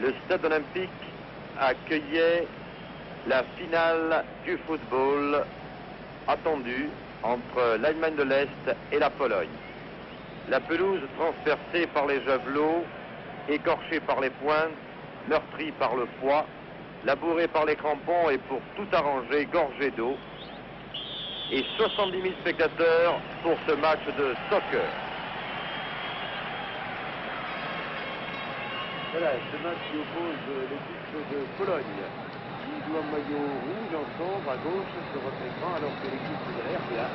le stade olympique accueillait la finale du football attendue entre l'Allemagne de l'Est et la Pologne. La pelouse transpercée par les javelots, écorchée par les pointes, meurtrie par le froid, labourée par les crampons et pour tout arranger, gorgée d'eau. Et 70 000 spectateurs pour ce match de soccer. Voilà, ce match qui oppose l'équipe de Pologne, qui joue en maillot rouge, en sombre, à gauche, sur votre écran, alors que l'équipe de la RDA,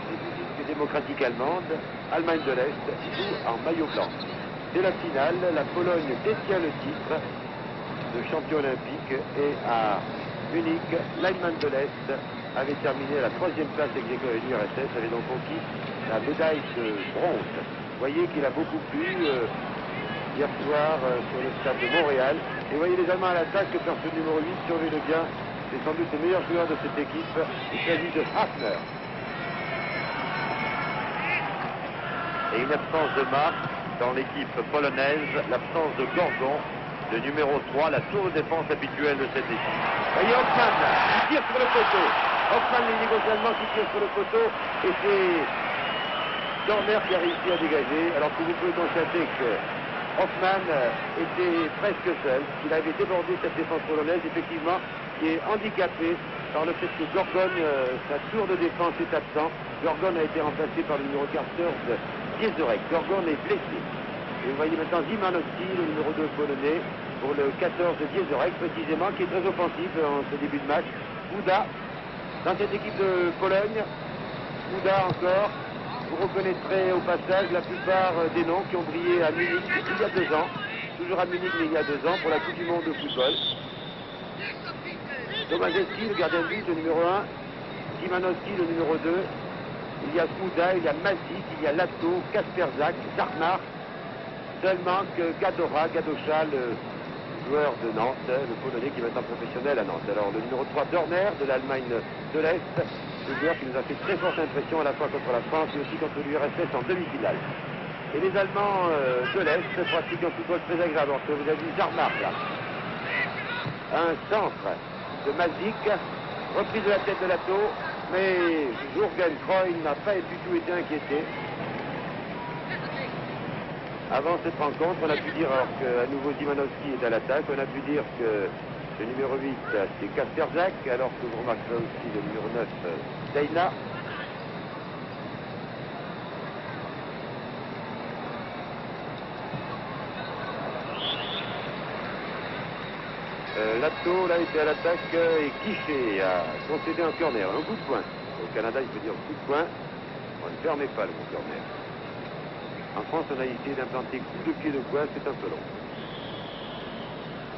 République démocratique allemande, Allemagne de l'Est, joue en maillot blanc. Dès la finale, la Pologne détient le titre de champion olympique et à Munich, l'Allemagne de l'Est avait terminé à la 3e place ex aequo avec l'URSS, avait donc conquis la médaille de bronze. Vous voyez qu'il a beaucoup plu hier soir sur le stade de Montréal. Et vous voyez les Allemands à l'attaque, personne numéro 8, surveillez-le bien, c'est sans doute le meilleur joueur de cette équipe, il s'agit de Hafner. Et une absence de marque dans l'équipe polonaise, l'absence de Gorgon, le numéro 3, la tour de défense habituelle de cette équipe. Vous voyez Hoffmann qui tire sur le poteau. Hoffmann, les négociants allemands qui tirent sur le poteau, et c'est Dorner qui a réussi à dégager, alors que vous pouvez constater que Hoffmann était presque seul. Il avait débordé cette défense polonaise, effectivement, qui est handicapée par le fait que Gorgon, sa tour de défense est absent. Gorgon a été remplacé par le numéro 14, Ziezorek. Gorgon est blessé. Et vous voyez maintenant Zimanowski, le numéro 2 polonais, pour le 14 Ziezorek, précisément, qui est très offensif en ce début de match. Bouda, dans cette équipe de Pologne, Bouda encore. Vous reconnaîtrez au passage la plupart des noms qui ont brillé à Munich il y a 2 ans. Toujours à Munich, mais il y a 2 ans, pour la Coupe du Monde de football. Tomaszewski, le gardien de but, le numéro 1. Zimanowski, le numéro 2. Il y a Bouda, il y a Mazik, il y a Lato, Kasperzak, Zarmar. Seul manque Gadosha, le joueur de Nantes, le Polonais qui est maintenant professionnel à Nantes. Alors le numéro 3, Dorner, de l'Allemagne de l'Est, le joueur qui nous a fait très forte impression à la fois contre la France et aussi contre l'URSS en demi-finale. Et les Allemands de l'Est pratiquent un football très agréable. Alors que vous avez vu Zarmar là. Un centre de Mazik, reprise de la tête de Lato, mais Jürgen Kroy n'a pas du tout été inquiété. Avant cette rencontre, on a pu dire, alors qu'à nouveau Zimanowski est à l'attaque, on a pu dire que le numéro 8, c'est Kasperzak, alors que vous remarquerez aussi le numéro 9, Deina. Lato, là, était à l'attaque et Guichet a concédé un corner, un coup de poing. Au Canada, il faut dire coup de poing. On ne permet pas le coup de corner. En France, on a essayé d'implanter coup de pied de poing, c'est un peu long.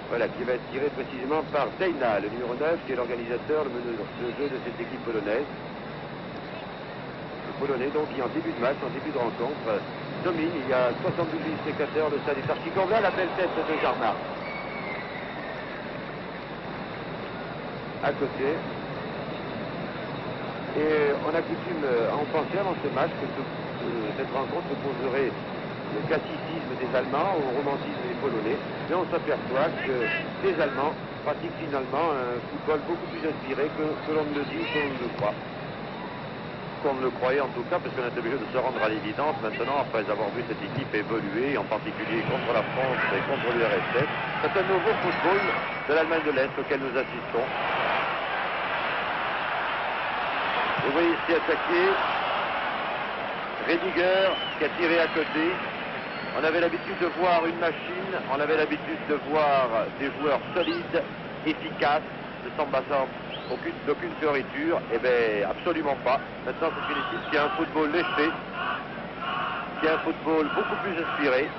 Voilà, qui va être tiré précisément par Deina, le numéro 9, qui est l'organisateur, le meneur de jeu de cette équipe polonaise. Le Polonais, donc, qui en début de match, en début de rencontre, domine. Il y a 72 000 spectateurs, le stade est archi-complet. La belle tête de Zarmar. À côté. Et on a coutume à en penser avant ce match que cette rencontre opposerait le classicisme des Allemands au romantisme des Polonais. Mais on s'aperçoit que les Allemands pratiquent finalement un football beaucoup plus inspiré que l'on ne le dit ou que l'on ne le croit. Qu'on ne le croyait en tout cas, parce qu'on est obligé de se rendre à l'évidence maintenant, après avoir vu cette équipe évoluer, en particulier contre la France et contre l'URSS. C'est un nouveau football de l'Allemagne de l'Est auquel nous assistons. Vous voyez ici attaquer Rediger qui a tiré à côté. On avait l'habitude de voir une machine, on avait l'habitude de voir des joueurs solides, efficaces, ne s'embassant d'aucune fioriture. Eh bien, absolument pas. Maintenant, c'est une équipe qui a un football léché, qui a un football beaucoup plus inspiré,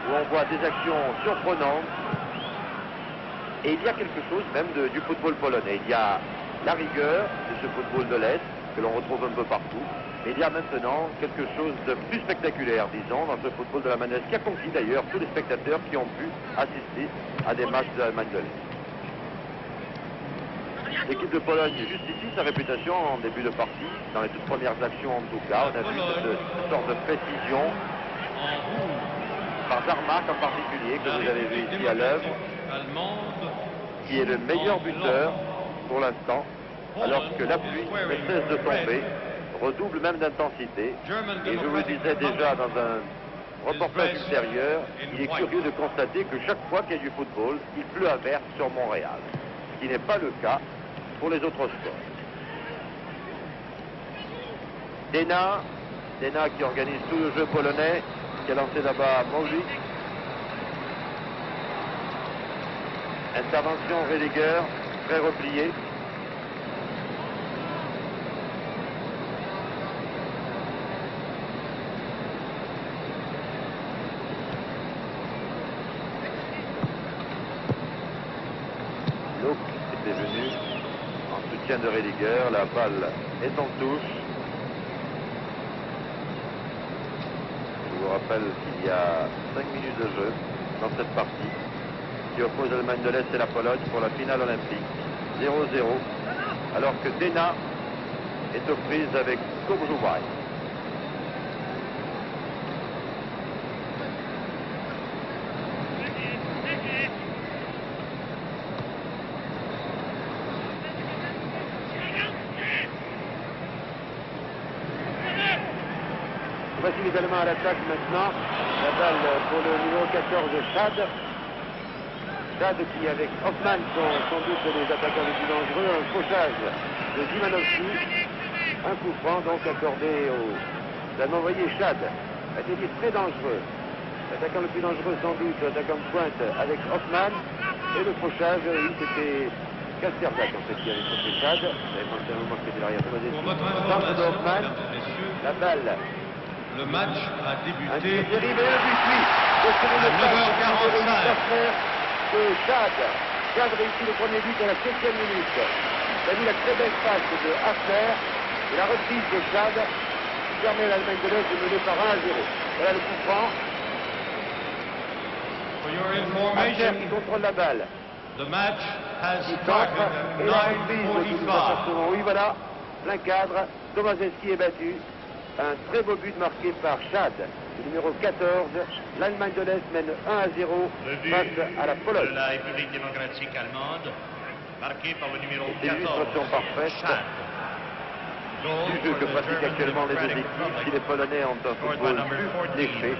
où on voit des actions surprenantes. Et il y a quelque chose même du football polonais. Il y a la rigueur de ce football de l'Est, que l'on retrouve un peu partout. Et il y a maintenant quelque chose de plus spectaculaire, disons, dans ce football de la Manesse, qui a conquis d'ailleurs tous les spectateurs qui ont pu assister à des matchs de l'Allemagne de l'Est. L'équipe de Pologne justifie sa réputation en début de partie, dans les toutes premières actions en tout cas. On a vu cette sorte de précision. par Darmac en particulier, que vous avez vu ici à l'œuvre, qui est le meilleur buteur pour l'instant, alors que la pluie ne cesse de tomber, redouble même d'intensité. Et je vous le disais déjà dans un reportage ultérieur, il est curieux de constater que chaque fois qu'il y a du football, il pleut à verse sur Montréal, ce qui n'est pas le cas pour les autres sports. Dena qui organise tout le jeu polonais, qui a lancé là-bas Mowlik. Intervention Rediger, très replié. Lok était venu en soutien de Rediger. La balle est en touche. Je vous rappelle qu'il y a 5 minutes de jeu dans cette partie qui oppose l'Allemagne de l'Est et la Pologne pour la finale olympique. 0-0, alors que Dena est aux prises avec Kobrzuwaj. Voici les Allemands à l'attaque maintenant. La balle pour le numéro 14 de Chad. Chad qui, avec Hoffmann, sont sans doute les attaquants les plus dangereux. Un fauchage de Zimanovski. Un coup franc donc accordé au Allemand. Vous voyez, Chad a été très dangereux. L'attaquant le plus dangereux sans doute, l'attaquant de pointe avec Hoffmann. Et le fauchage, oui, c'était Kasterdak en fait qui avait fauché Chad. J'avais pensé un moment que c'était l'arrière centre de Hoffmann. La balle. Le match a débuté un tir terrible et le but, oui. à 9h45. De Chad. Chad réussit le premier but à la 7e minute. Il a vu la très belle passe de Hafner et la reprise de Chad qui permet à l'Allemagne de l'Est de mener par 1-0. Voilà le coup franc. Hafner qui contrôle la balle. The match has Qui started centre at et la reprise de 9:45. oui, voilà. Plein cadre. Tomasinski est battu. Un très beau but marqué par Chad, le numéro 14. L'Allemagne de l'Est mène 1-0 face à la Pologne. De la République démocratique allemande, marqué par le numéro C'est 14, l'illustration parfaite Chad. du jeu que pratiquent actuellement les deux équipes. Si les Polonais ont un football plus léché,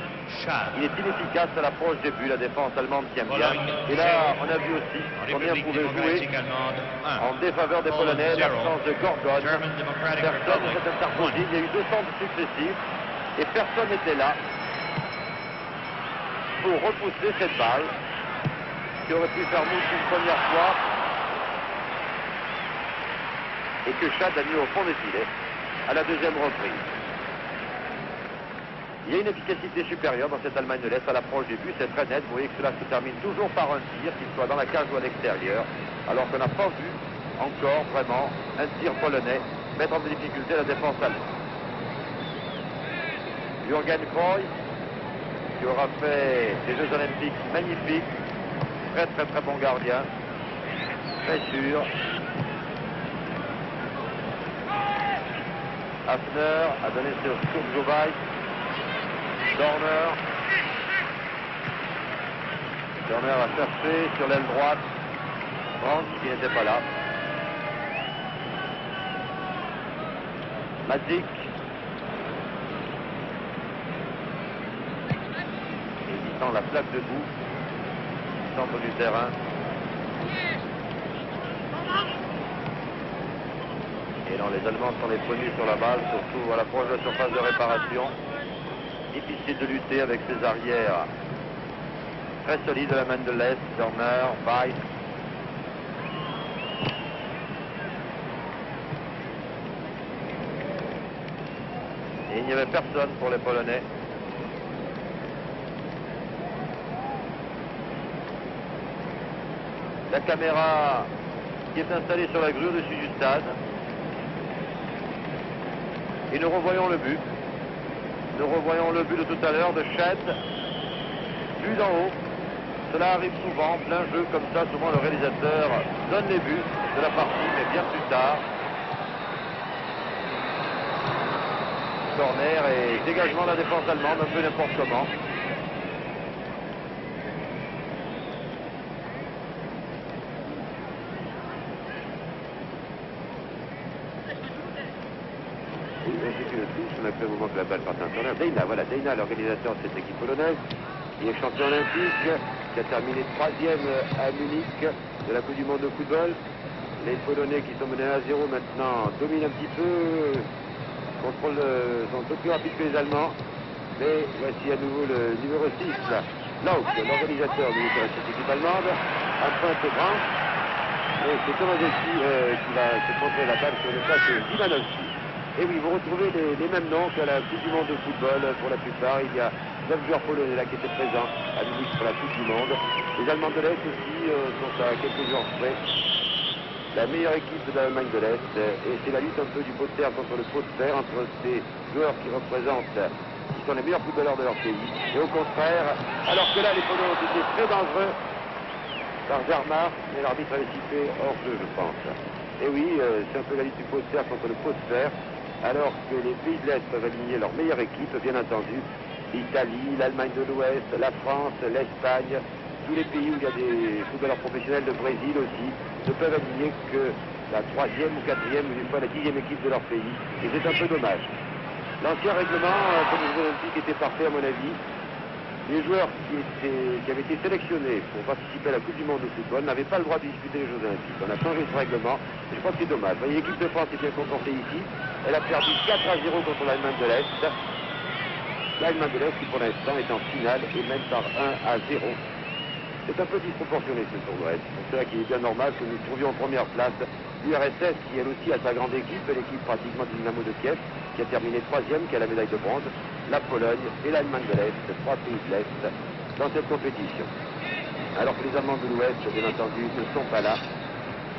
il est inefficace à l'approche des buts. La défense allemande tient bien. Et là, on a vu aussi combien pouvait jouer en défaveur des Polonais l'absence de Gorgon. Personne ne s'est interposé. Il y a eu 2 centres successifs et personne n'était là pour repousser cette balle qui aurait pu faire mouche une première fois et que Chad a mis au fond des filets à la 2e reprise. Il y a une efficacité supérieure dans cette Allemagne de l'Est à l'approche des buts, c'est très net. Vous voyez que cela se termine toujours par un tir, qu'il soit dans la cage ou à l'extérieur, alors qu'on n'a pas vu encore vraiment un tir polonais mettre en difficulté la défense allemande. Jürgen Kroos, qui aura fait des Jeux Olympiques magnifiques, très bon gardien, très sûr. Hafner a donné sur Kobrzuwaj. Dorner a cherché sur l'aile droite. Brandt qui n'était pas là. Matic. Évitant la plaque de boue. Centre du terrain. Et non, les Allemands sont les premiers sur la balle, surtout à l'approche de la surface de réparation. Difficile de lutter avec ses arrières très solides de l'Allemagne de l'Est. Dorner, Weiss. Et il n'y avait personne pour les Polonais. La caméra qui est installée sur la grue au-dessus du stade. Et nous revoyons le but. Nous revoyons le but de tout à l'heure de Chad. Vu d'en haut. Cela arrive souvent, plein jeu comme ça. Souvent le réalisateur donne les buts de la partie, mais bien plus tard. Corner et dégagement de la défense allemande, un peu n'importe comment. Oui, c'est une touche, on a fait un moment que la balle part en corner. Dejna, voilà, Dejna, l'organisateur de cette équipe polonaise, qui est champion olympique, qui a terminé 3e à Munich de la Coupe du Monde de football. Les Polonais qui sont menés à 0 maintenant dominent un petit peu, contrôlent, sont un peu plus rapides que les Allemands. Mais voici à nouveau le numéro 6, Lauk, l'organisateur de cette équipe allemande, emprunte grand. Et c'est Tomaszewski qui va se contrôler la balle sur le passe de Ivanovski. Et oui, vous retrouvez les mêmes noms qu'à la Coupe du Monde de football pour la plupart. Il y a 9 joueurs polonais là qui étaient présents à Munich pour la Coupe du Monde. Les Allemands de l'Est aussi sont à quelques joueurs près. La meilleure équipe de l'Allemagne de l'Est. Et c'est la lutte un peu du pot de terre contre le pot de fer, entre ces joueurs qui représentent, qui sont les meilleurs footballeurs de leur pays. Et au contraire, alors que là, les Polonais ont été très dangereux par Jarmar, mais l'arbitre avait sifflé hors jeu, je pense. Et oui, c'est un peu la lutte du pot de terre contre le pot de fer, alors que les pays de l'Est peuvent aligner leur meilleure équipe, bien entendu. L'Italie, l'Allemagne de l'Ouest, la France, l'Espagne, tous les pays où il y a des footballeurs professionnels, le Brésil aussi, ne peuvent aligner que la 3e ou 4e ou une fois la 10e équipe de leur pays. Et c'est un peu dommage. L'ancien règlement pour les Jeux Olympiques était parfait à mon avis. Les joueurs qui avaient été sélectionnés pour participer à la Coupe du Monde de football n'avaient pas le droit de disputer les Jeux Olympiques. On a changé ce règlement et je crois que c'est dommage. Vous voyez, l'équipe de France est bien comportée ici. Elle a perdu 4-0 contre l'Allemagne de l'Est. L'Allemagne de l'Est qui pour l'instant est en finale et mène par 1-0. C'est un peu disproportionné ce tournoi. C'est pour cela qu'il est bien normal que nous trouvions en première place l'URSS qui elle aussi a sa grande équipe, l'équipe pratiquement du Dynamo de Kiev, qui a terminé 3e, qui a la médaille de bronze, la Pologne et l'Allemagne de l'Est, 3 pays de l'Est, dans cette compétition. Alors que les Allemands de l'Ouest, bien entendu, ne sont pas là,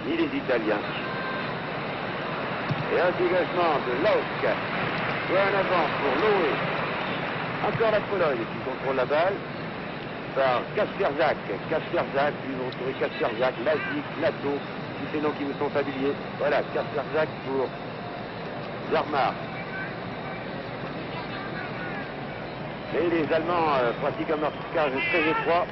ni les Italiens. Et un dégagement de Lauk, et en avant pour Loé. Encore la Pologne qui contrôle la balle par Kasperzak. Kasperzak, puis vous retrouvez Kasperzak, Lazik, Lato, tous ces noms qui vous sont familiers. Voilà, Kasperzak pour Jarmar. Et les Allemands pratiquent un marquage très étroit.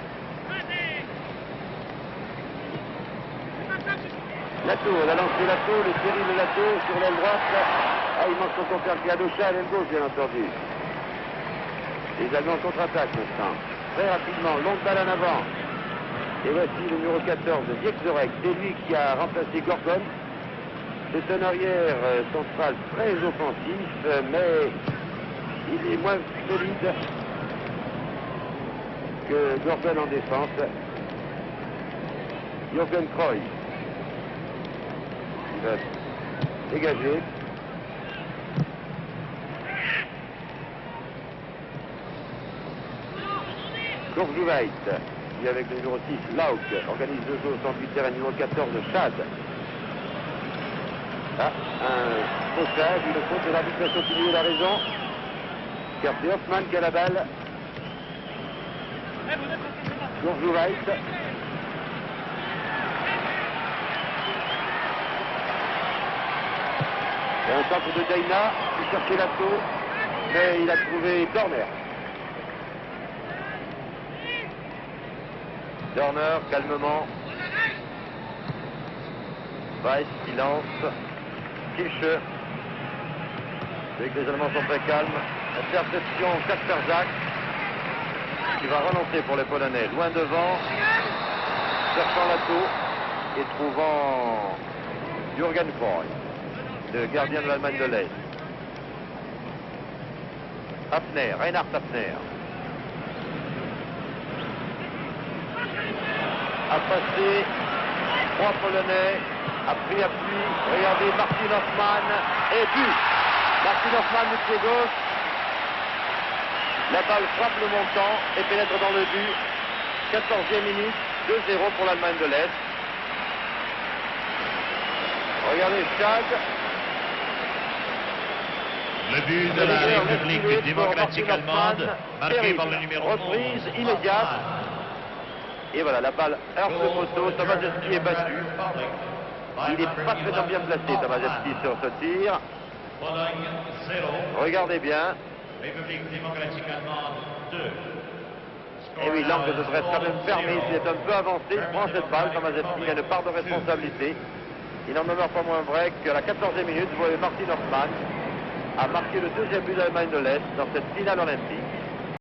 Lato, elle a lancé Lato, le terrible Lato sur l'aile droite. Ah, il manque son compère qui a gauche à l'aile gauche, bien entendu. Les Allemands contre-attaquent maintenant. Très rapidement, longue balle en avant. Et voici le numéro 14, Wieczorek. C'est lui qui a remplacé Gorgon. C'est un arrière central très offensif, mais il est moins solide que Gorgon en défense. Jürgen Kroy. Il va dégager. Kourjouvaït, qui avec le numéro 6, Lauk, organise le jeu au centre du terrain, numéro 14, Chad. Là, un faussage, une faute de l'arbitre a continué, il a raison. Car c'est Hoffmann qui a la balle. Kourjouvaït. Et un centre de Dejna, qui cherchait Lato, mais il a trouvé Dorner. Dorner, calmement. Weiss qui lance. Kiche. Dès que les Allemands sont très calmes. Interception Kasperzak. Qui va relancer pour les Polonais. Loin devant. Cherchant Lato. Et trouvant Jürgen Kroy, le gardien de l'Allemagne de l'Est. Hafner, Reinhard Hafner. A passé, 3 Polonais, appui, regardez Martin Hoffmann, et but. Martin Hoffmann du pied gauche, la balle frappe le montant et pénètre dans le but. 14e minute, 2-0 pour l'Allemagne de l'Est. Regardez Chad. Le but de la République démocratique allemande, marqué par le numéro 11. Reprise immédiate. Et voilà, la balle heurte le poteau, Tomaszewski est battu. Il n'est pas très bien placé, Tomaszewski, sur ce tir. Pologne 0. Regardez bien. République démocratique allemande 2. Et oui, l'angle devrait être quand même fermé. Il est un peu avancé, il prend cette balle, Tomaszewski a une part de responsabilité. Il n'en demeure pas moins vrai qu'à la 14e minute, vous voyez Martin Hoffmann a marqué le deuxième but d'Allemagne de l'Est dans cette finale olympique.